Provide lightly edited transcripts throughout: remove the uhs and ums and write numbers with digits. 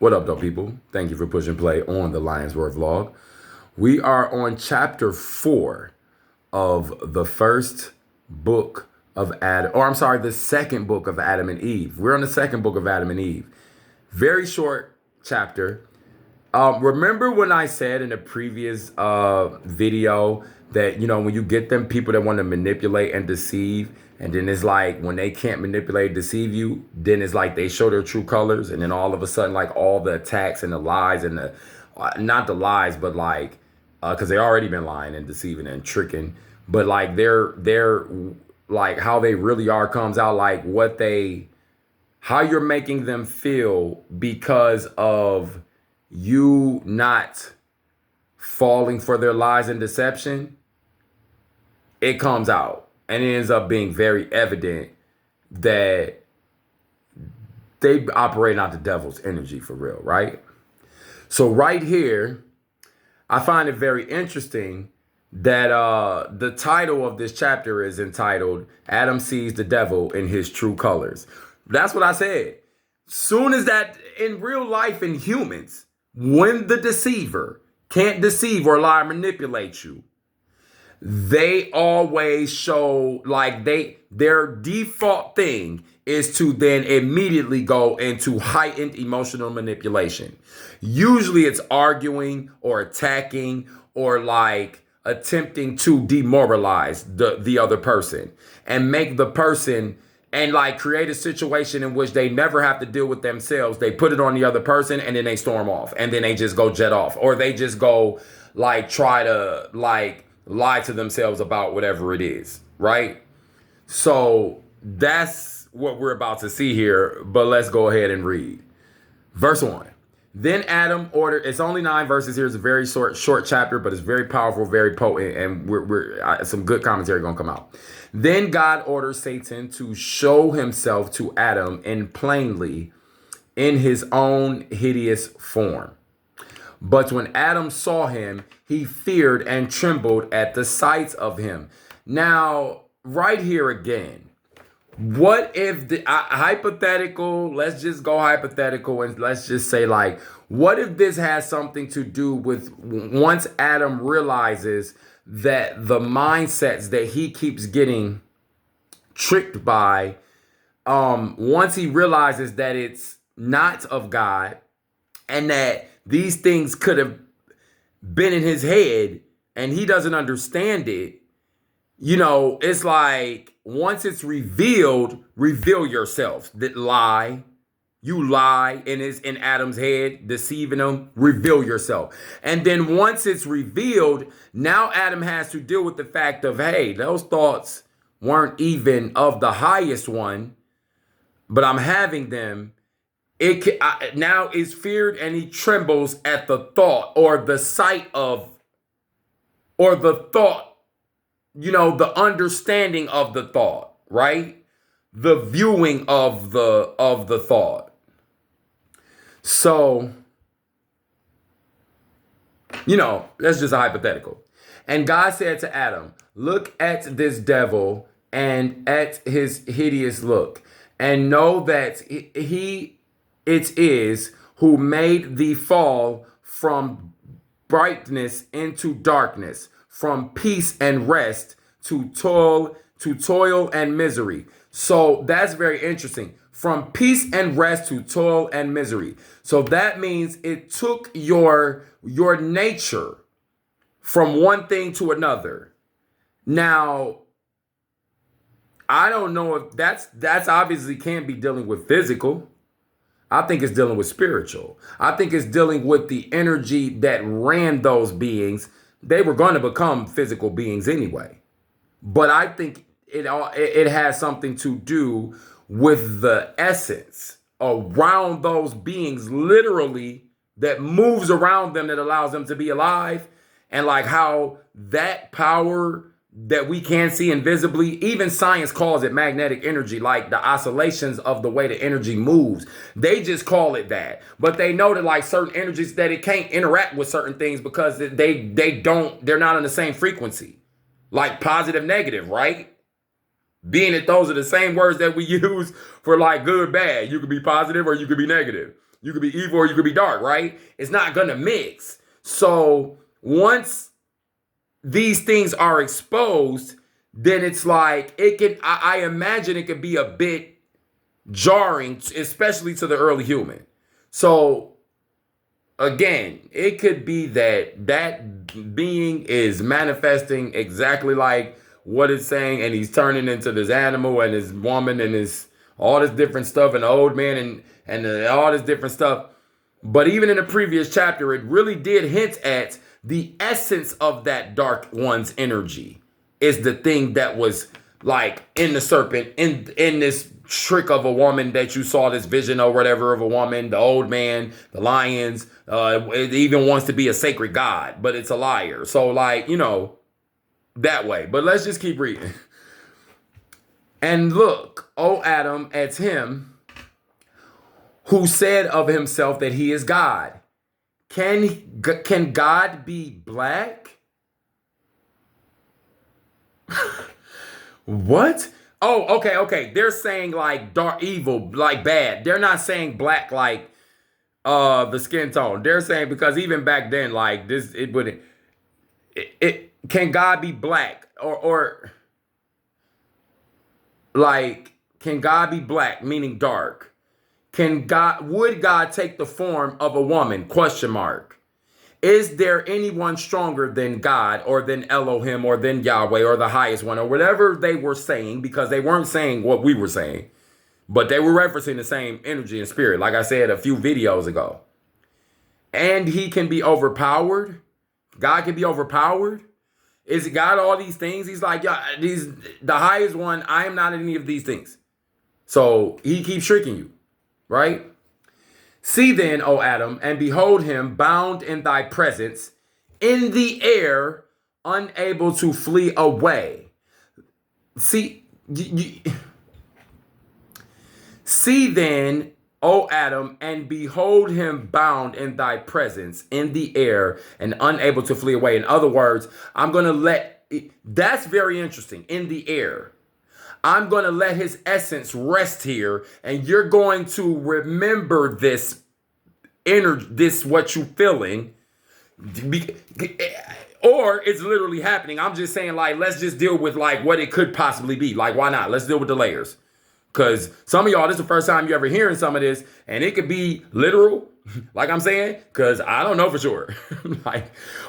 What up, though, people? Thank you for pushing play on the Lion's Roar vlog. We are on chapter 4 of the first book of Adam, or I'm sorry, the second book of Adam and Eve. We're on the second book of Adam and Eve. Very short chapter. Remember when I said in a previous video that, when you get them people that want to manipulate and deceive, and then it's like when they can't manipulate, deceive you, then it's like they show their true colors, and then all of a sudden, like all the attacks and the lies and the, not the lies, but like, because they already been lying and deceiving and tricking, but like they're like how they really are comes out, like how you're making them feel because of you not falling for their lies and deception. It comes out and it ends up being very evident that they operate out the devil's energy for real, right? So right here, I find it very interesting that the title of this chapter is entitled Adam Sees the Devil in His True Colors. That's what I said. Soon as that, in real life in humans, when the deceiver can't deceive or lie or manipulate you, they always show like their default thing is to then immediately go into heightened emotional manipulation. Usually it's arguing or attacking or like attempting to demoralize the other person and make the person and like create a situation in which they never have to deal with themselves. They put it on the other person and then they storm off and then they just go jet off, or they just go like try to like lie to themselves about whatever it is, right? So that's what we're about to see here, but let's go ahead and read. Verse 1. Then Adam ordered, it's only 9 verses here. It's a very short chapter, but it's very powerful, very potent, and we're some good commentary gonna come out. Then God orders Satan to show himself to Adam in plainly in his own hideous form. But when Adam saw him, he feared and trembled at the sight of him. Now, right here again, what if the hypothetical, let's just go hypothetical and let's just say like, what if this has something to do with once Adam realizes that the mindsets that he keeps getting tricked by, once he realizes that it's not of God and that these things could have been in his head and he doesn't understand it, it's like once it's revealed, reveal yourself. That lie, you lie and it's in Adam's head, deceiving him, reveal yourself. And then once it's revealed, now Adam has to deal with the fact of, hey, those thoughts weren't even of the highest one, but I'm having them. Now is feared and he trembles at the thought or the sight of, or the thought, the understanding of the thought, right? The viewing of the thought. So, that's just a hypothetical. And God said to Adam, look at this devil and at his hideous look, and know that it is who made thee fall from brightness into darkness, from peace and rest to toil and misery. So that's very interesting. From peace and rest to toil and misery. So that means it took your nature from one thing to another. Now, I don't know if that's obviously can't be dealing with physical. I think it's dealing with spiritual. I think it's dealing with the energy that ran those beings. They were going to become physical beings anyway. But I think it has something to do with the essence around those beings, literally, that moves around them, that allows them to be alive. And like how that power that we can't see invisibly, even science calls it magnetic energy, like the oscillations of the way the energy moves. They just call it that. But they know that like certain energies that it can't interact with certain things because they're not on the same frequency. Like positive, negative, right? Being that those are the same words that we use for like good, bad. You could be positive or you could be negative. You could be evil or you could be dark, right? It's not going to mix. So once these things are exposed, then it's like it can, I imagine it could be a bit jarring, especially to the early human. So again, it could be that that being is manifesting exactly like what it's saying, and he's turning into this animal and this woman and this all this different stuff, and the old man and all this different stuff. But even in the previous chapter, it really did hint at the essence of that dark one's energy is the thing that was like in the serpent, in this trick of a woman that you saw, this vision or whatever of a woman, the old man, the lions. It even wants to be a sacred god, but it's a liar. So like, that way. But let's just keep reading. And look, O Adam, at him who said of himself that he is God. Can God be black? What? Oh, okay. They're saying like dark, evil, like bad. They're not saying black like the skin tone. They're saying because even back then, like this, it wouldn't. It can God be black or like can God be black, meaning dark? Would God take the form of a woman? Question mark. Is there anyone stronger than God or than Elohim or than Yahweh or the highest one or whatever they were saying? Because they weren't saying what we were saying, but they were referencing the same energy and spirit, like I said a few videos ago. And he can be overpowered. God can be overpowered. Is God all these things? He's like, yeah, the highest one. I am not any of these things. So he keeps tricking you. Right? See then, O Adam, and behold him bound in thy presence in the air, unable to flee away. See then, O Adam, and behold him bound in thy presence in the air and unable to flee away. In other words, that's very interesting. In the air. I'm going to let his essence rest here, and you're going to remember this what you feeling, or it's literally happening. I'm just saying, like, let's just deal with like what it could possibly be. Like, why not? Let's deal with the layers. Because some of y'all, this is the first time you ever hearing some of this, and it could be literal, like I'm saying, because I don't know for sure.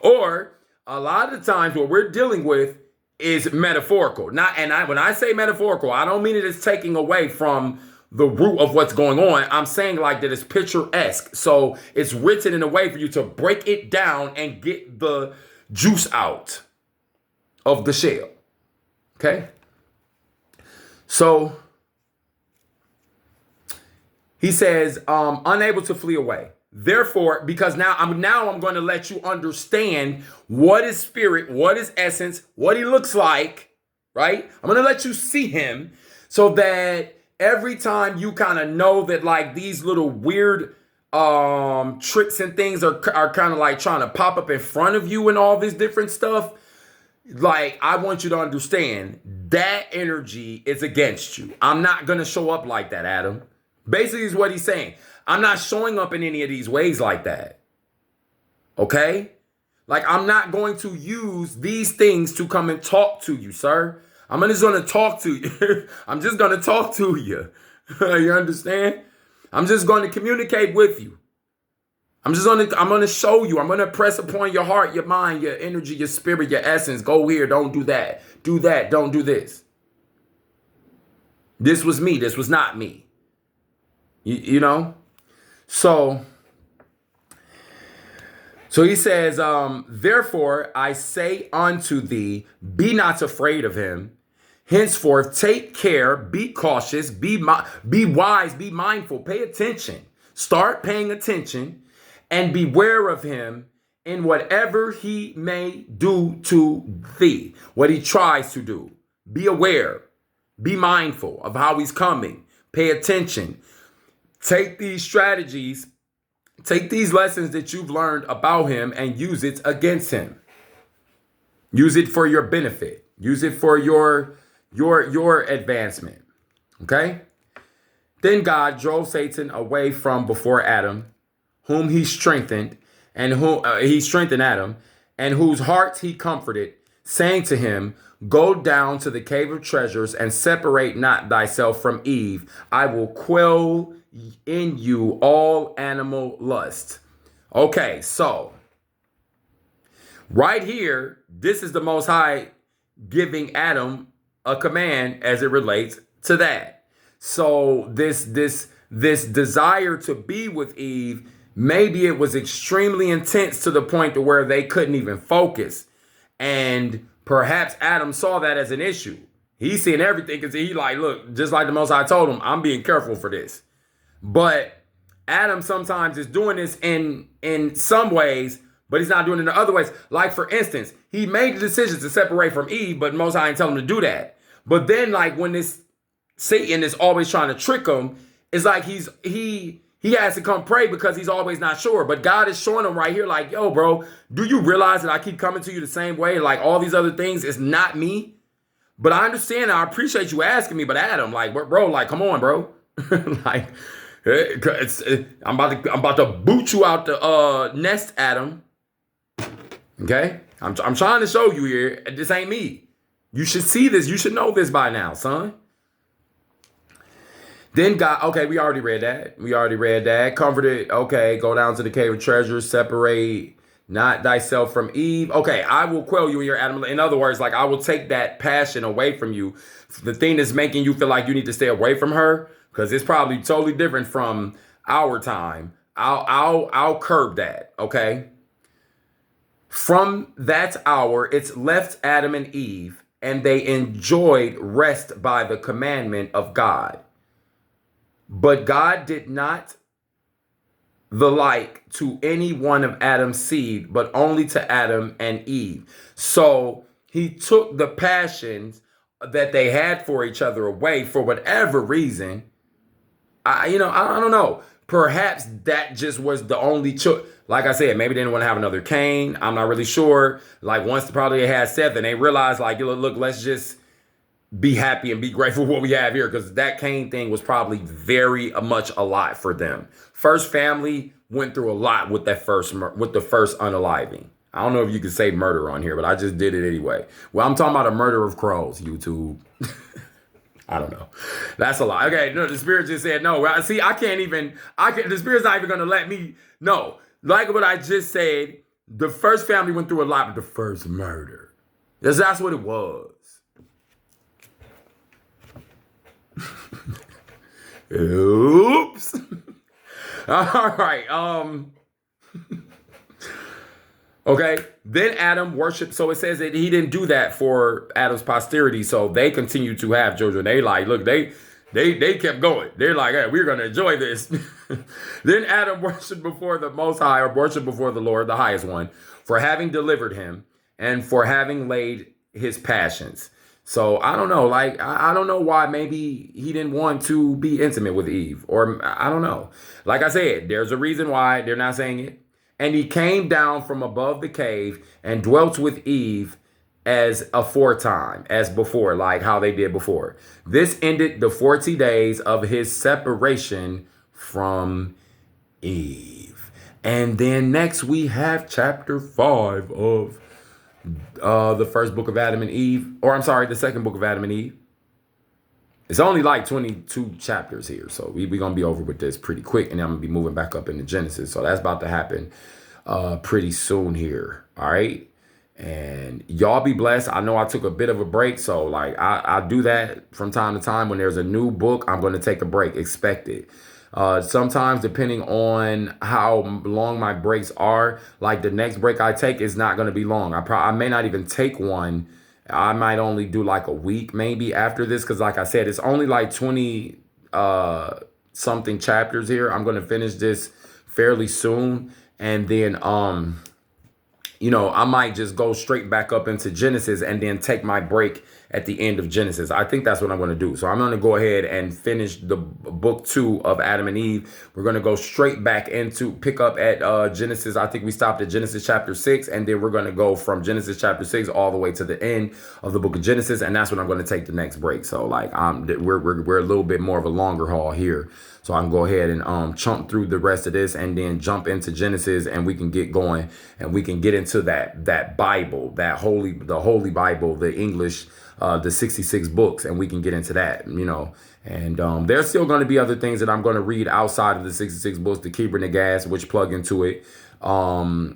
Or a lot of the times what we're dealing with is metaphorical. When I say metaphorical, I don't mean it is taking away from the root of what's going on. I'm saying like that it's picturesque. So it's written in a way for you to break it down and get the juice out of the shell. Okay? So he says, unable to flee away. Therefore, because now I'm going to let you understand what is spirit, what is essence, what he looks like, right? I'm going to let you see him so that every time you kind of know that like these little weird tricks and things are kind of like trying to pop up in front of you and all this different stuff. Like, I want you to understand that energy is against you. I'm not going to show up like that, Adam. Basically is what he's saying. I'm not showing up in any of these ways like that. Okay? Like, I'm not going to use these things to come and talk to you, sir. I'm just going to talk to you. I'm just going to talk to you. You understand? I'm just going to communicate with you. I'm going to show you. I'm going to press upon your heart, your mind, your energy, your spirit, your essence. Go here. Don't do that. Do that. Don't do this. This was me. This was not me. You know? So he says, therefore I say unto thee, be not afraid of him. Henceforth, take care, be cautious, be wise, be mindful, pay attention. Start paying attention and beware of him in whatever he may do to thee, what he tries to do. Be aware, be mindful of how he's coming. Pay attention. Take these strategies, take these lessons that you've learned about him and use it against him. Use it for your benefit. Use it for your advancement. Okay? Then God drove Satan away from before Adam, whom he strengthened, and whom he strengthened Adam, and whose hearts he comforted, saying to him, Go down to the cave of treasures and separate not thyself from Eve. I will quell in you all animal lust. Okay, so right here, this is the Most High giving Adam a command as it relates to that. So this desire to be with Eve, maybe it was extremely intense to the point to where they couldn't even focus. And perhaps Adam saw that as an issue. He's seeing everything because he like, look, just like the Most High told him, I'm being careful for this. But Adam sometimes is doing this in some ways, but he's not doing it in other ways. Like, for instance, he made the decision to separate from Eve, but Most High didn't tell him to do that. But then, like, when this Satan is always trying to trick him, it's like he has to come pray because he's always not sure. But God is showing him right here, like, yo, bro, do you realize that I keep coming to you the same way? Like, all these other things, it's not me. But I understand, I appreciate you asking me, but Adam, like, bro, like, come on, bro. Like, I'm about to boot you out the nest, Adam. Okay? I'm trying to show you here, this ain't me. You should see this. You should know this by now, son. Then God, okay, we already read that. Comforted, okay, go down to the cave of treasures, separate not thyself from Eve. Okay, I will quell you in your Adam. In other words, like, I will take that passion away from you. The thing that's making you feel like you need to stay away from her, because it's probably totally different from our time. I'll curb that, okay? From that hour, it's left Adam and Eve, and they enjoyed rest by the commandment of God. But God did not the like to any one of Adam's seed, but only to Adam and Eve. So he took the passions that they had for each other away for whatever reason. I don't know. Perhaps that just was the only choice. Like I said, maybe they didn't want to have another Cain. I'm not really sure. Like, once probably they had Seth and they realized, like, look, let's just be happy and be grateful for what we have here, because that Cain thing was probably very much a lot for them. First family went through a lot with the first unaliving. I don't know if you could say murder on here, but I just did it anyway. Well, I'm talking about a murder of crows, YouTube. I don't know. That's a lot. Okay, no, the Spirit just said no. See, the Spirit's not even going to let me know. Like what I just said, the first family went through a lot with the first murder. That's what it was. Oops. All right. Okay. Then Adam worshiped. So it says that he didn't do that for Adam's posterity. So they continue to have children. They like, look, they kept going. They're like, hey, we're going to enjoy this. Then Adam worshiped before the Most High, or worshiped before the Lord, the highest one, for having delivered him and for having laid his passions. So I don't know, like, I don't know why maybe he didn't want to be intimate with Eve, or I don't know. Like I said, there's a reason why they're not saying it. And he came down from above the cave and dwelt with Eve as aforetime, as before, like how they did before. This ended the 40 days of his separation from Eve. And then next we have chapter 5 of the first book of Adam and Eve, or I'm sorry, the second book of Adam and Eve. It's only like 22 chapters here, so we're going to be over with this pretty quick, and then I'm going to be moving back up into Genesis. So that's about to happen pretty soon here, all right? And y'all be blessed. I know I took a bit of a break, so like I do that from time to time. When there's a new book, I'm going to take a break. Expect it. Sometimes, depending on how long my breaks are, like the next break I take is not going to be long. I may not even take one. I might only do like a week maybe after this, because like I said, it's only like 20 something chapters here. I'm going to finish this fairly soon, and then I might just go straight back up into Genesis and then take my break at the end of Genesis. I think that's what I'm going to do. So I'm going to go ahead and finish the book 2 of Adam and Eve. We're going to go straight back into pick up at Genesis. I think we stopped at Genesis chapter 6, and then we're going to go from Genesis chapter 6 all the way to the end of the book of Genesis, and that's when I'm going to take the next break. So like we're a little bit more of a longer haul here. So I can go ahead and chunk through the rest of this and then jump into Genesis, and we can get going and we can get into that Bible, the Holy Bible, the English, the 66 books, and we can get into that, And there's still going to be other things that I'm going to read outside of the 66 books, the Keeper and the Gas, which plug into it, the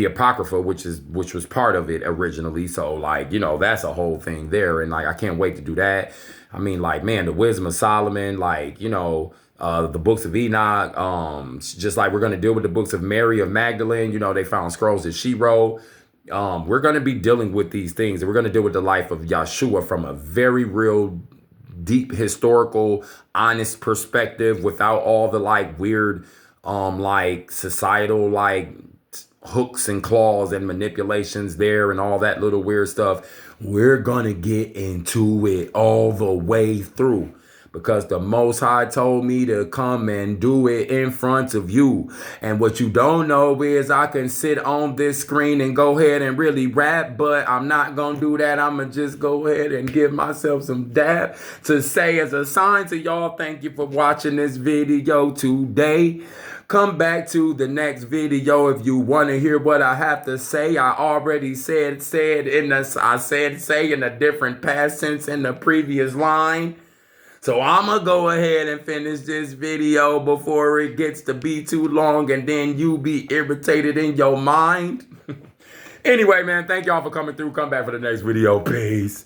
Apocrypha, which was part of it originally. So like, that's a whole thing there, and like I can't wait to do that. I mean, like, man, the Wisdom of Solomon, like, the books of Enoch, just like we're going to deal with the books of Mary of Magdalene. They found scrolls that she wrote. We're going to be dealing with these things, and we're going to deal with the life of Yahshua from a very real, deep, historical, honest perspective, without all the like weird, like societal, like hooks and claws and manipulations there and all that little weird stuff. We're gonna get into it all the way through, because the Most High told me to come and do it in front of you. And what you don't know is I can sit on this screen and go ahead and really rap, but I'm not going to do that. I'm going to just go ahead and give myself some dap to say as a sign to y'all, thank you for watching this video today. Come back to the next video if you want to hear what I have to say. I already say in a different past tense in the previous line. So I'm going to go ahead and finish this video before it gets to be too long and then you be irritated in your mind. Anyway, man, thank y'all for coming through. Come back for the next video. Peace.